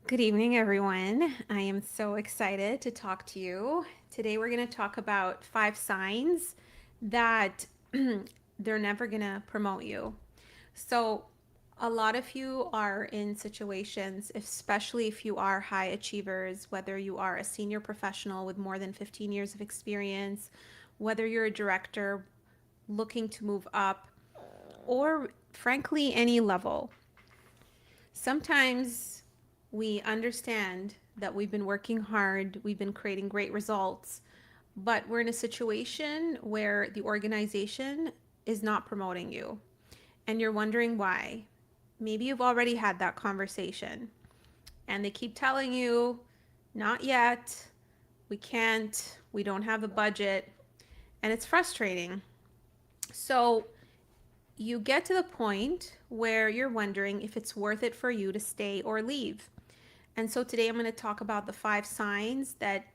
Good evening, everyone. I am so excited to talk to you. Today, we're going to talk about 5 signs that they're never going to promote you. So, a lot of you are in situations, especially if you are high achievers, whether you are a senior professional with more than 15 years of experience, whether you're a director looking to move up, or frankly, any level. Sometimes we understand that we've been working hard, we've been creating great results, but we're in a situation where the organization is not promoting you and you're wondering why. Maybe you've already had that conversation and they keep telling you, not yet, we can't, we don't have the budget, and it's frustrating. So you get to the point where you're wondering if it's worth it for you to stay or leave. And so today I'm going to talk about the 5 signs that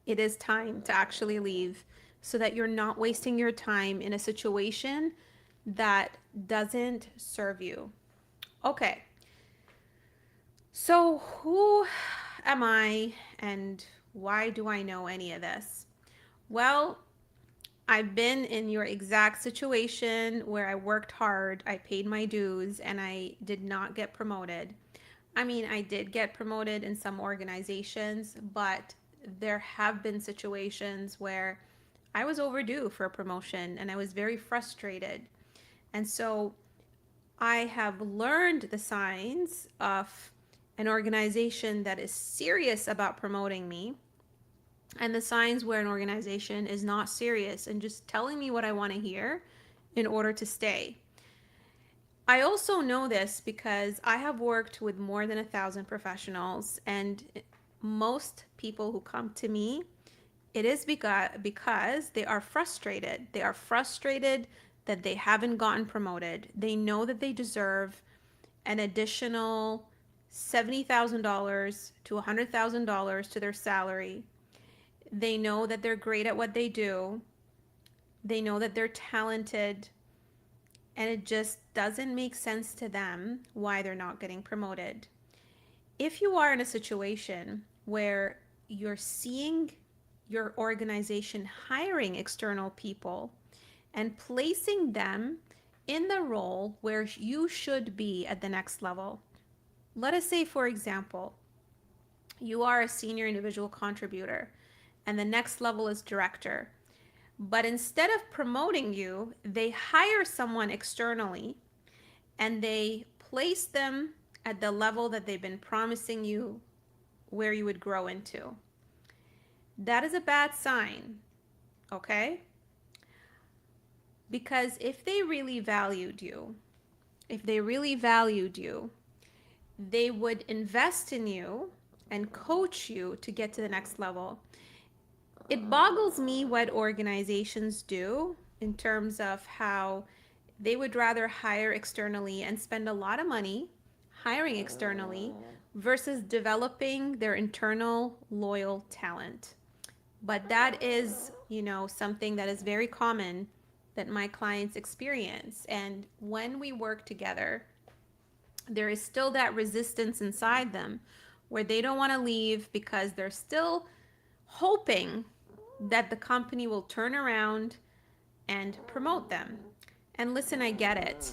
it is time to actually leave so that you're not wasting your time in a situation that doesn't serve you. Okay, so who am I and why do I know any of this? Well, I've been in your exact situation where I worked hard, I paid my dues, and I did not get promoted. I mean, I did get promoted in some organizations, but there have been situations where I was overdue for a promotion and I was very frustrated. And so I have learned the signs of an organization that is serious about promoting me and the signs where an organization is not serious and just telling me what I want to hear in order to stay. I also know this because I have worked with more than 1,000 professionals, and most people who come to me, it is because they are frustrated. They are frustrated that they haven't gotten promoted. They know that they deserve an additional $70,000 to $100,000 to their salary. They know that they're great at what they do. They know that they're talented, and it just doesn't make sense to them why they're not getting promoted. If you are in a situation where you're seeing your organization hiring external people and placing them in the role where you should be at the next level, let us say, for example, you are a senior individual contributor and the next level is director. But instead of promoting you, they hire someone externally and they place them at the level that they've been promising you where you would grow into. That is a bad sign, okay? Because if they really valued you, if they really valued you, they would invest in you and coach you to get to the next level. It boggles me what organizations do in terms of how they would rather hire externally and spend a lot of money hiring externally versus developing their internal loyal talent. But that is, something that is very common that my clients experience. And when we work together, there is still that resistance inside them where they don't want to leave because they're still hoping that the company will turn around and promote them. And listen, I get it.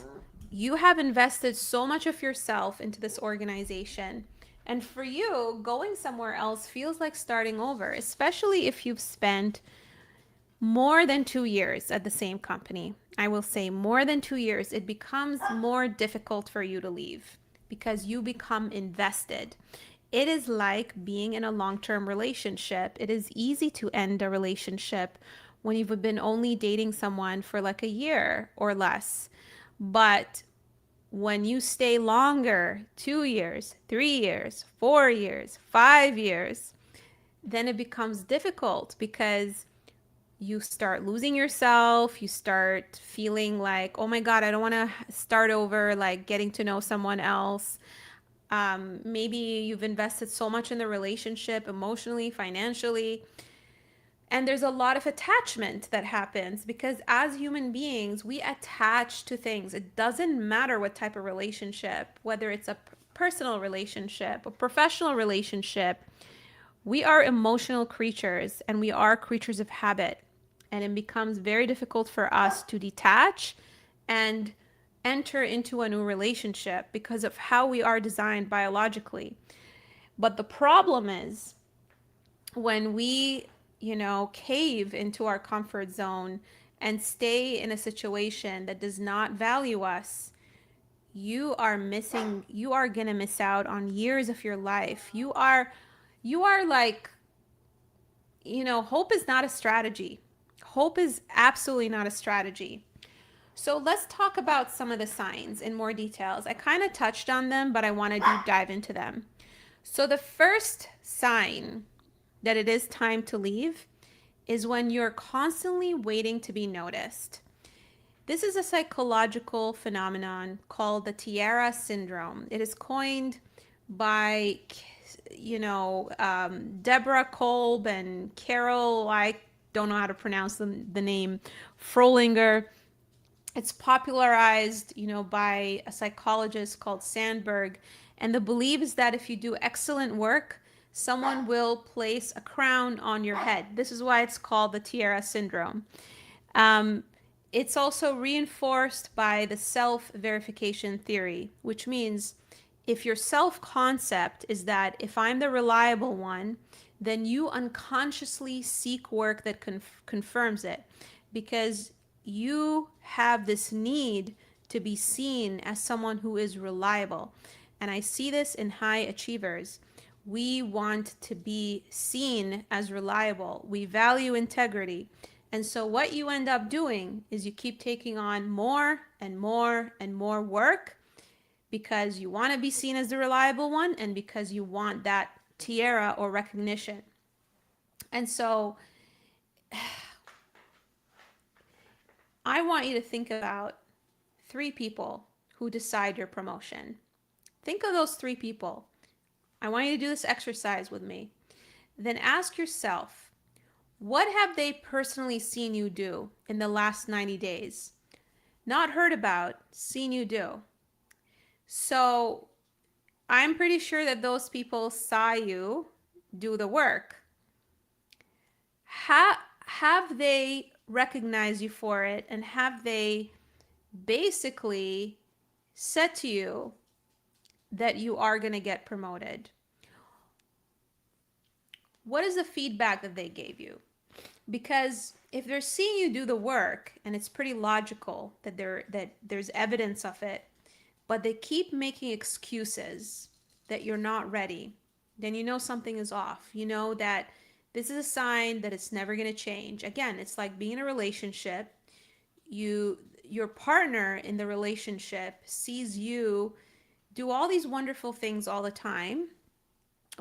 You have invested so much of yourself into this organization. And for you, going somewhere else feels like starting over, especially if you've spent more than 2 years at the same company. I will say more than 2 years, it becomes more difficult for you to leave because you become invested. It is like being in a long term relationship. It is easy to end a relationship when you've been only dating someone for like a year or less. But when you stay longer, 2 years, 3 years, 4 years, 5 years, then it becomes difficult because you start losing yourself. You start feeling like, oh my God, I don't want to start over, like getting to know someone else. Maybe you've invested so much in the relationship emotionally, financially, and there's a lot of attachment that happens because as human beings, we attach to things. It doesn't matter what type of relationship, whether it's personal relationship, a professional relationship, we are emotional creatures and we are creatures of habit. And it becomes very difficult for us to detach and enter into a new relationship because of how we are designed biologically. But the problem is when we, cave into our comfort zone and stay in a situation that does not value us, you are going to miss out on years of your life. You are like, hope is not a strategy. Hope is absolutely not a strategy. So let's talk about some of the signs in more details. I kind of touched on them, but I want to deep dive into them. So the first sign that it is time to leave is when you're constantly waiting to be noticed. This is a psychological phenomenon called the tiara syndrome. It is coined by, Deborah Kolb and Carol, I don't know how to pronounce the name, Frolinger. It's popularized, by a psychologist called Sandberg. And the belief is that if you do excellent work, someone will place a crown on your head. This is why it's called the tiara syndrome. Um, it's also reinforced by the self-verification theory, which means if your self-concept is that if I'm the reliable one, then you unconsciously seek work that confirms it because you have this need to be seen as someone who is reliable. And I see this in high achievers. We want to be seen as reliable. We value integrity. And so what you end up doing is you keep taking on more and more and more work because you want to be seen as the reliable one and because you want that tiara or recognition. And so I want you to think about 3 people who decide your promotion. Think of those 3 people. I want you to do this exercise with me. Then ask yourself, what have they personally seen you do in the last 90 days? Not heard about, seen you do. So I'm pretty sure that those people saw you do the work. Have they recognized you for it, and have they basically said to you that you are going to get promoted? What is the feedback that they gave you? Because if they're seeing you do the work and it's pretty logical that there's evidence of it, but they keep making excuses that you're not ready, then you know something is off. You know that this is a sign that it's never going to change. Again, it's like being in a relationship. Your partner in the relationship sees you do all these wonderful things all the time,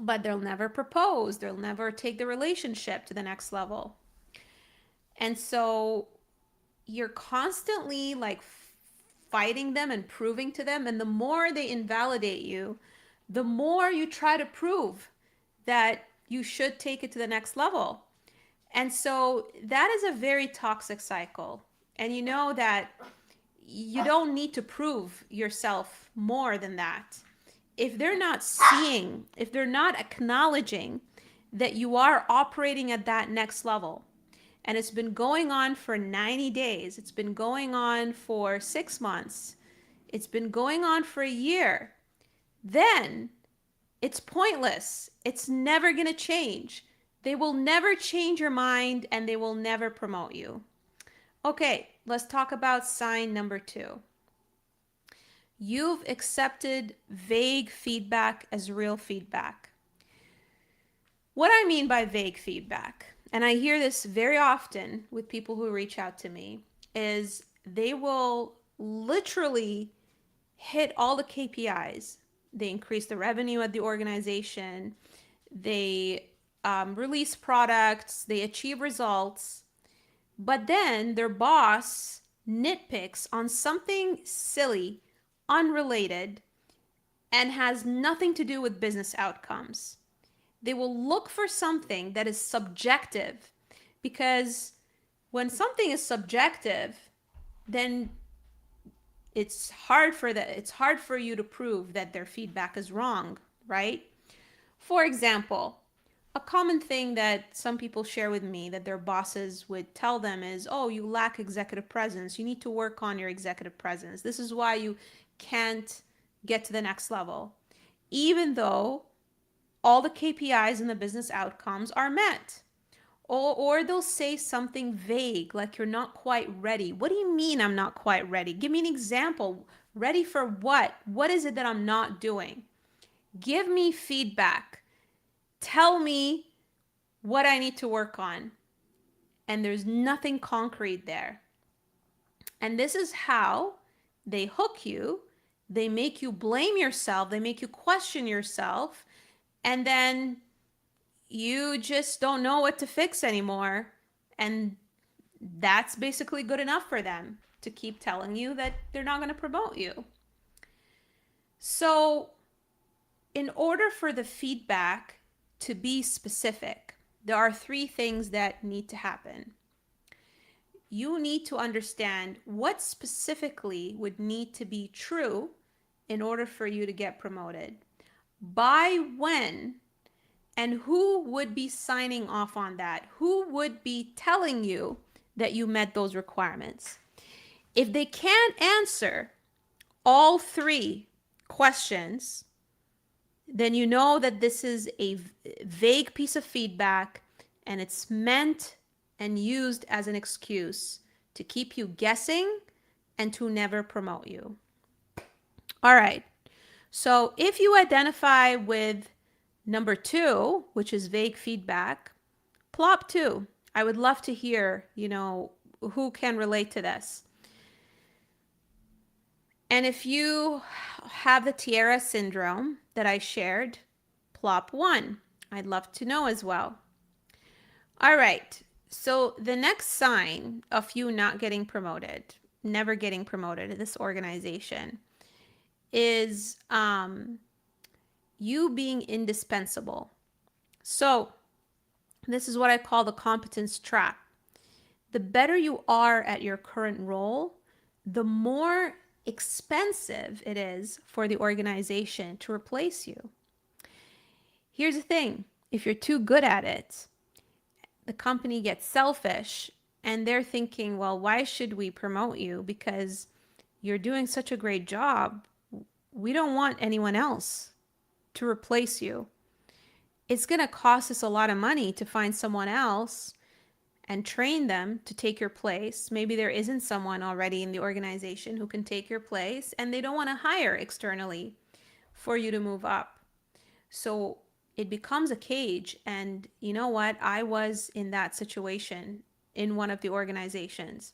but they'll never propose. They'll never take the relationship to the next level. And so you're constantly like fighting them and proving to them. And the more they invalidate you, the more you try to prove that you should take it to the next level. And so that is a very toxic cycle. And you know that you don't need to prove yourself more than that. If they're not seeing, if they're not acknowledging that you are operating at that next level, and it's been going on for 90 days, it's been going on for 6 months, it's been going on for a year, then it's pointless. It's never going to change. They will never change your mind and they will never promote you. Okay, let's talk about sign number 2. You've accepted vague feedback as real feedback. What I mean by vague feedback, and I hear this very often with people who reach out to me, is they will literally hit all the KPIs. They increase the revenue at the organization. They release products. They achieve results. But then their boss nitpicks on something silly, unrelated, and has nothing to do with business outcomes. They will look for something that is subjective, because when something is subjective, then it's hard for you to prove that their feedback is wrong, right? For example, a common thing that some people share with me that their bosses would tell them is, "Oh, you lack executive presence. You need to work on your executive presence. This is why you can't get to the next level." Even though all the KPIs and the business outcomes are met. Or they'll say something vague like you're not quite ready. What do you mean I'm not quite ready? Give me an example. Ready for what? What is it that I'm not doing? Give me feedback. Tell me what I need to work on. And there's nothing concrete there. And this is how they hook you. They make you blame yourself. They make you question yourself. And then you just don't know what to fix anymore. And that's basically good enough for them to keep telling you that they're not going to promote you. So, in order for the feedback to be specific, there are three things that need to happen. You need to understand what specifically would need to be true in order for you to get promoted. By when and who would be signing off on that? Who would be telling you that you met those requirements? If they can't answer all three questions, then you know that this is a vague piece of feedback and it's meant and used as an excuse to keep you guessing and to never promote you. All right. So if you identify with number 2, which is vague feedback, plop 2. I would love to hear, who can relate to this. And if you have the Tiara syndrome that I shared, plop 1. I'd love to know as well. All right. So the next sign of you not getting promoted, never getting promoted in this organization, is you being indispensable. So this is what I call the competence trap. The better you are at your current role, the more expensive it is for the organization to replace you. Here's the thing. If you're too good at it, the company gets selfish and they're thinking, well, why should we promote you? Because you're doing such a great job. We don't want anyone else to replace you. It's going to cost us a lot of money to find someone else and train them to take your place. Maybe there isn't someone already in the organization who can take your place, and they don't want to hire externally for you to move up. So it becomes a cage. And you know what? I was in that situation in one of the organizations.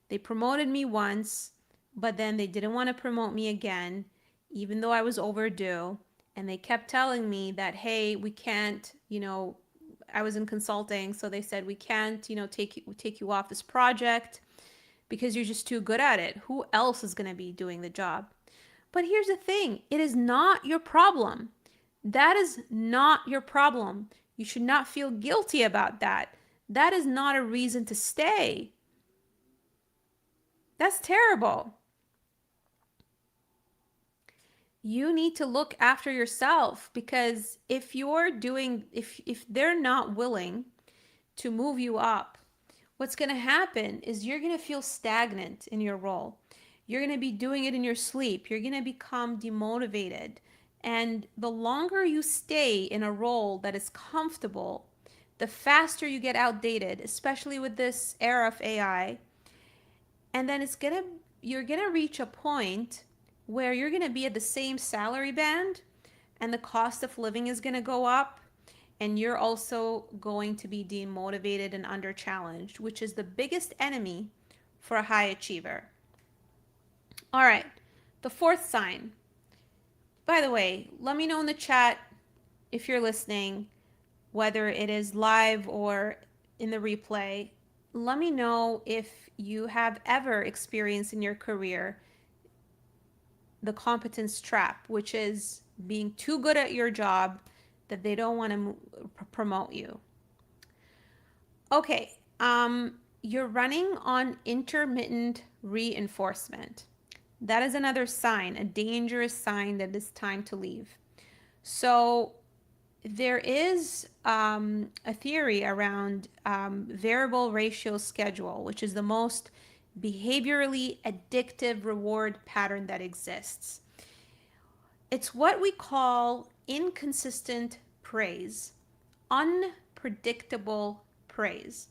They promoted me once, but then they didn't want to promote me again, even though I was overdue. And they kept telling me that, hey, we can't, I was in consulting, so they said, we can't, take you off this project because you're just too good at it. Who else is going to be doing the job? But here's the thing. It is not your problem. That is not your problem. You should not feel guilty about that. That is not a reason to stay. That's terrible. You need to look after yourself, because if they're not willing to move you up, what's going to happen is you're going to feel stagnant in your role. You're going to be doing it in your sleep. You're going to become demotivated. And the longer you stay in a role that is comfortable, the faster you get outdated, especially with this era of AI. And then you're going to reach a point where you're going to be at the same salary band and the cost of living is going to go up, and you're also going to be demotivated and under challenged, which is the biggest enemy for a high achiever. All right, the fourth sign. By the way, let me know in the chat if you're listening, whether it is live or in the replay. Let me know if you have ever experienced in your career the competence trap, which is being too good at your job that they don't want to promote you. Okay, you're running on intermittent reinforcement. That is another sign, a dangerous sign that it's time to leave. So there is a theory around variable ratio schedule, which is the most behaviorally addictive reward pattern that exists. It's what we call inconsistent praise, unpredictable praise.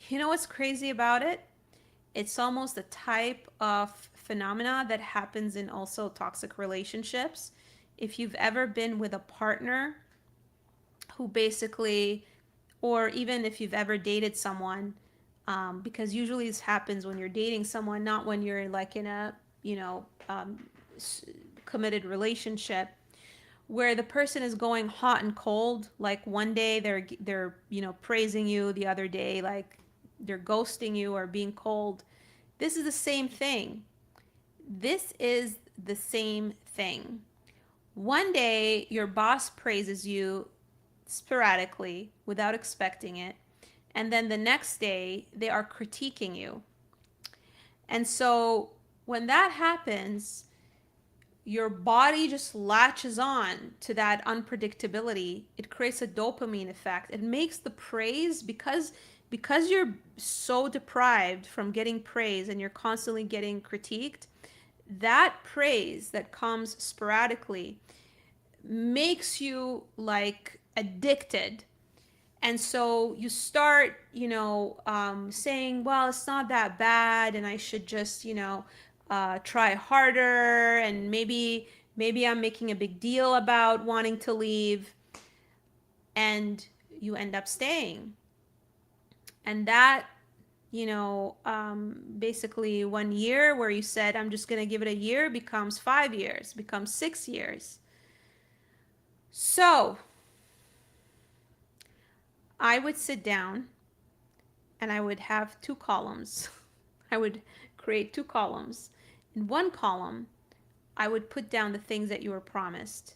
You know what's crazy about it? It's almost a type of phenomena that happens in also toxic relationships. If you've ever been with a partner who basically, or even if you've ever dated someone, because usually this happens when you're dating someone, not when you're like in a, you know, committed relationship, where the person is going hot and cold. Like one day they're praising you, the other day like they're ghosting you or being cold. This is the same thing. This is the same thing. One day your boss praises you sporadically without expecting it, and then the next day they are critiquing you. And so when that happens, your body just latches on to that unpredictability. It creates a dopamine effect. It makes the praise, because you're so deprived from getting praise and you're constantly getting critiqued, that praise that comes sporadically makes you like addicted. And so you start, saying, well, it's not that bad, and I should just, try harder, and maybe I'm making a big deal about wanting to leave, and you end up staying. And that, basically 1 year where you said, I'm just going to give it a year, becomes 5 years, becomes 6 years. So I would sit down and I would have two columns. I would create two columns. In one column, I would put down the things that you were promised.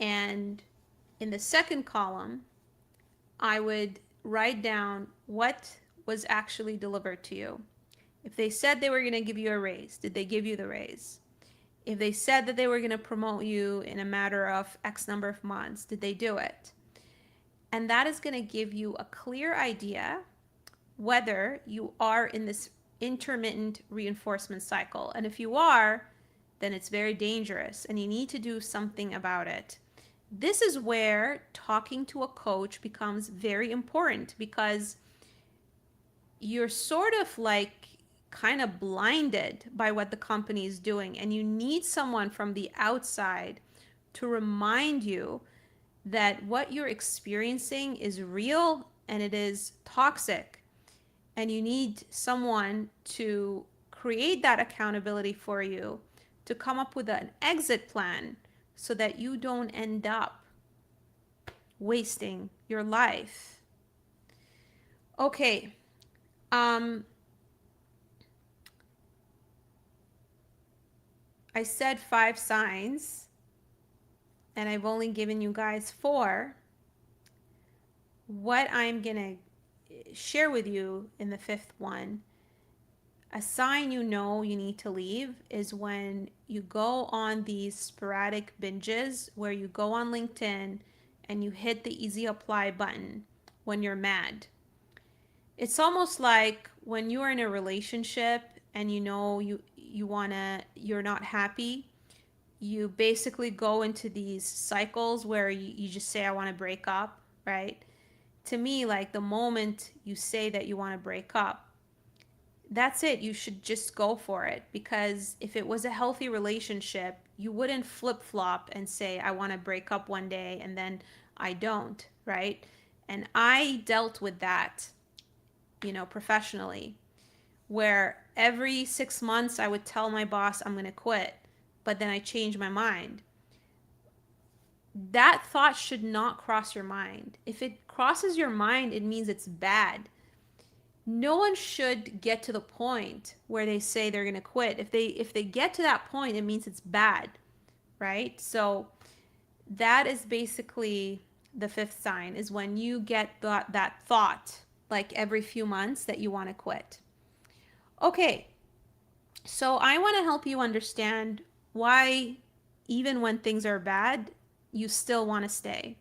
And in the second column, I would write down what was actually delivered to you. If they said they were going to give you a raise, did they give you the raise? If they said that they were going to promote you in a matter of X number of months, did they do it? And that is going to give you a clear idea whether you are in this intermittent reinforcement cycle. And if you are, then it's very dangerous and you need to do something about it. This is where talking to a coach becomes very important, because you're sort of like kind of blinded by what the company is doing, and you need someone from the outside to remind you that what you're experiencing is real and it is toxic, and you need someone to create that accountability for you, to come up with an exit plan so that you don't end up wasting your life. Okay. I said 5 signs and I've only given you guys 4. What I'm going to share with you in the 5th one, a sign you know you need to leave, is when you go on these sporadic binges where you go on LinkedIn and you hit the easy apply button when you're mad. It's almost like when you're in a relationship and you're not happy, you basically go into these cycles where you just say, I want to break up, right? To me, like the moment you say that you want to break up, that's it. You should just go for it, because if it was a healthy relationship, you wouldn't flip flop and say, I want to break up one day and then I don't, right? And I dealt with that, professionally, where every 6 months I would tell my boss I'm going to quit, but then I change my mind. That thought should not cross your mind. If it crosses your mind, it means it's bad. No one should get to the point where they say they're going to quit. If they get to that point, it means it's bad, right? So that is basically the 5th sign, is when you get that thought like every few months that you want to quit. Okay, So I want to help you understand why, even when things are bad, you still want to stay.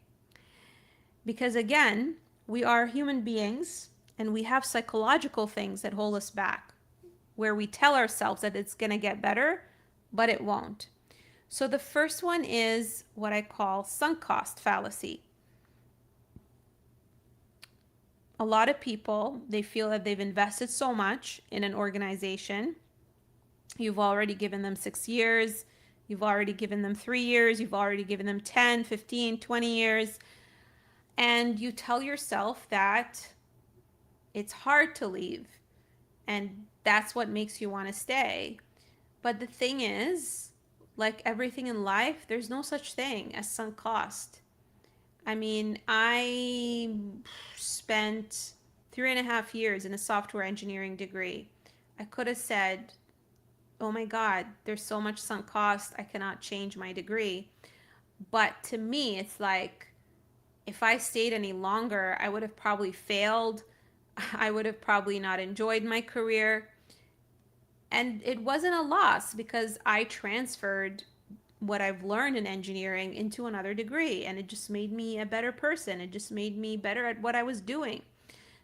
Because again, we are human beings and we have psychological things that hold us back, where we tell ourselves that it's going to get better, but it won't. So the first one is what I call sunk cost fallacy. A lot of people, they feel that they've invested so much in an organization. You've already given them 6 years. You've already given them 3 years. You've already given them 10, 15, 20 years. And you tell yourself that it's hard to leave. And that's what makes you want to stay. But the thing is, like everything in life, there's no such thing as sunk cost. I mean, I spent 3.5 years in a software engineering degree. I could have said, oh my God, there's so much sunk cost, I cannot change my degree. But to me, it's like, if I stayed any longer, I would have probably failed. I would have probably not enjoyed my career. And it wasn't a loss because I transferred what I've learned in engineering into another degree, and it just made me a better person. It just made me better at what I was doing.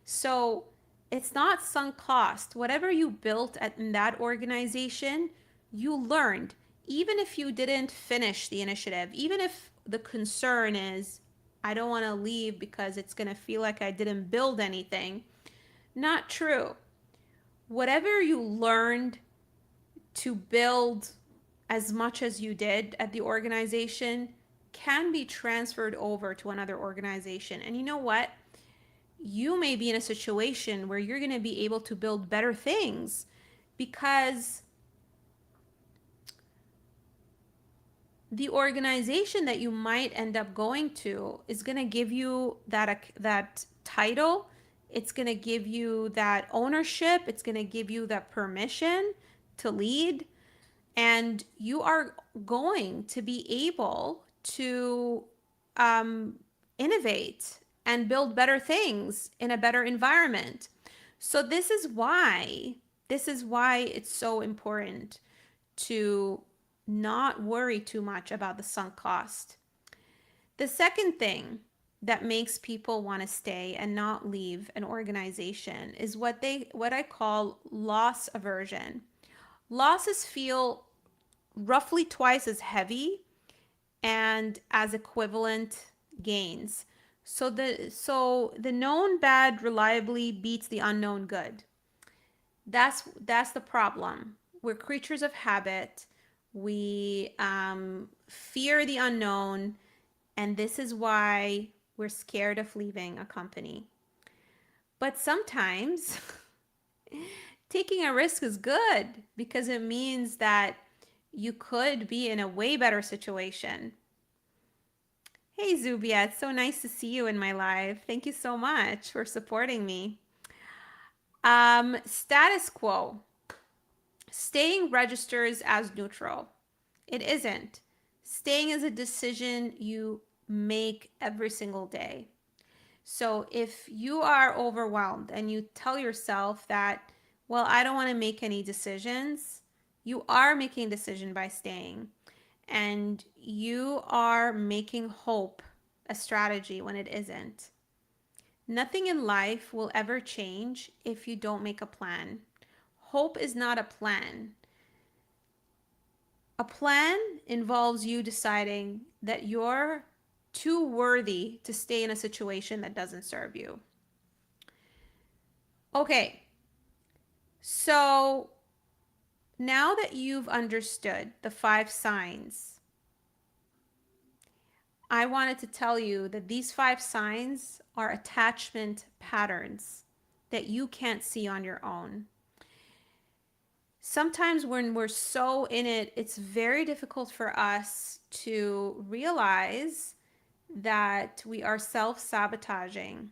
So it's not sunk cost. Whatever you built in that organization, you learned. Even if you didn't finish the initiative, even if the concern is, I don't want to leave because it's going to feel like I didn't build anything. Not true. Whatever you learned to build as much as you did at the organization can be transferred over to another organization. And you know what? You may be in a situation where you're going to be able to build better things because the organization that you might end up going to is going to give you that title. It's going to give you that ownership. It's going to give you that permission to lead. And you are going to be able to um, innovate and build better things in a better environment. So this is why it's so important to not worry too much about the sunk cost. The second thing that makes people want to stay and not leave an organization is what I call loss aversion. Losses feel roughly twice as heavy and as equivalent gains. So the known bad reliably beats the unknown good. That's the problem. We're creatures of habit. We fear the unknown, and this is why we're scared of leaving a company. But sometimes taking a risk is good because it means that you could be in a way better situation. Hey Zubia, it's so nice to see you in my life. Thank you so much for supporting me. Status quo. Staying registers as neutral. It isn't. Staying is a decision you make every single day. So if you are overwhelmed and you tell yourself that, well, I don't want to make any decisions, you are making a decision by staying. And you are making hope a strategy when it isn't. Nothing in life will ever change if you don't make a plan. Hope is not a plan. A plan involves you deciding that you're too worthy to stay in a situation that doesn't serve you. Okay, so now that you've understood the 5 signs, I wanted to tell you that these 5 signs are attachment patterns that you can't see on your own. Sometimes when we're so in it, it's very difficult for us to realize that we are self-sabotaging.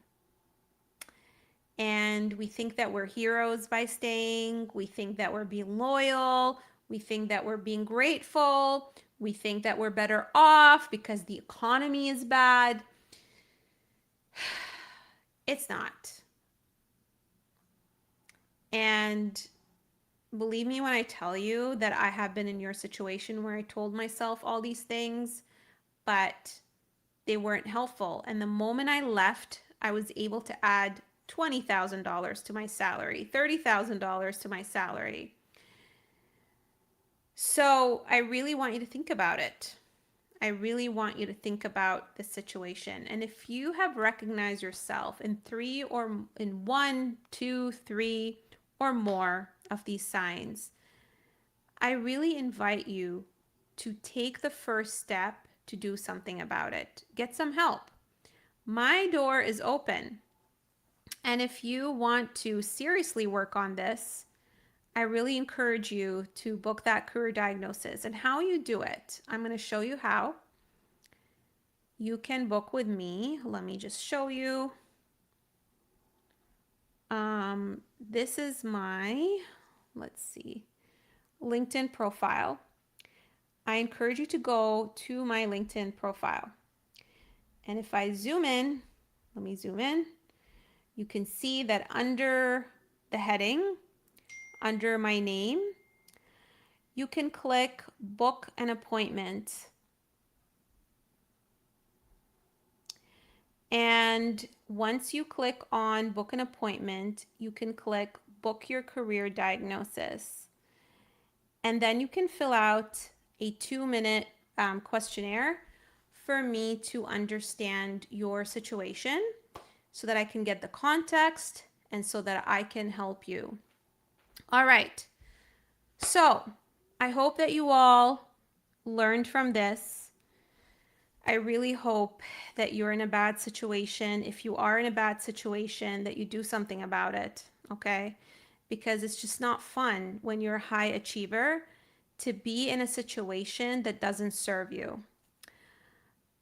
And we think that we're heroes by staying. We think that we're being loyal. We think that we're being grateful. We think that we're better off because the economy is bad. It's not. And believe me when I tell you that I have been in your situation where I told myself all these things, but they weren't helpful. And the moment I left, I was able to add $20,000 to my salary, $30,000 to my salary. So I really want you to think about it. I really want you to think about the situation. And if you have recognized yourself in three or in one, two, three, or more of these signs, I really invite you to take the first step to do something about it. Get some help. My door is open. And if you want to seriously work on this, I really encourage you to book that career diagnosis. And how you do it, I'm going to show you how. You can book with me. Let me just show you. This is my, let's see, LinkedIn profile. I encourage you to go to my LinkedIn profile. And if I zoom in, let me zoom in, you can see that under the heading, under my name, you can click book an appointment. And once you click on book an appointment, you can click book your career diagnosis. And then you can fill out a 2-minute questionnaire for me to understand your situation so that I can get the context and so that I can help you. All right. So I hope that you all learned from this. I really hope that you're in a bad situation. If you are in a bad situation, that you do something about it, okay? Because it's just not fun when you're a high achiever to be in a situation that doesn't serve you.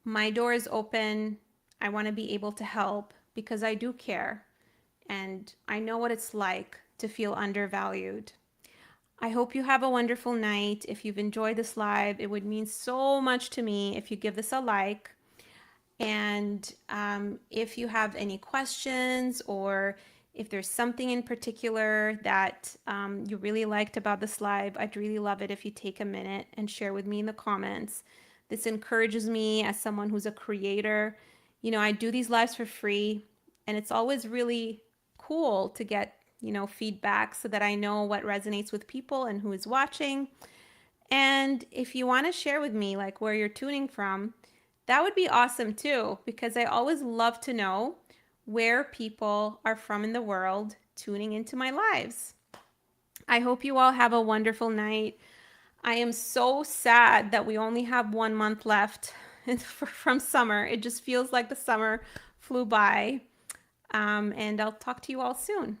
My door is open. I want to be able to help because I do care and I know what it's like to feel undervalued. I hope you have a wonderful night. If you've enjoyed this live, it would mean so much to me if you give this a like. And if you have any questions or if there's something in particular that you really liked about this live, I'd really love it if you take a minute and share with me in the comments. This encourages me as someone who's a creator. You know, I do these lives for free, and it's always really cool to get, feedback so that I know what resonates with people and who is watching. And if you want to share with me like where you're tuning from, that would be awesome too, because I always love to know where people are from in the world tuning into my lives. I hope you all have a wonderful night. I am so sad that we only have 1 month left from summer. It just feels like the summer flew by. And I'll talk to you all soon.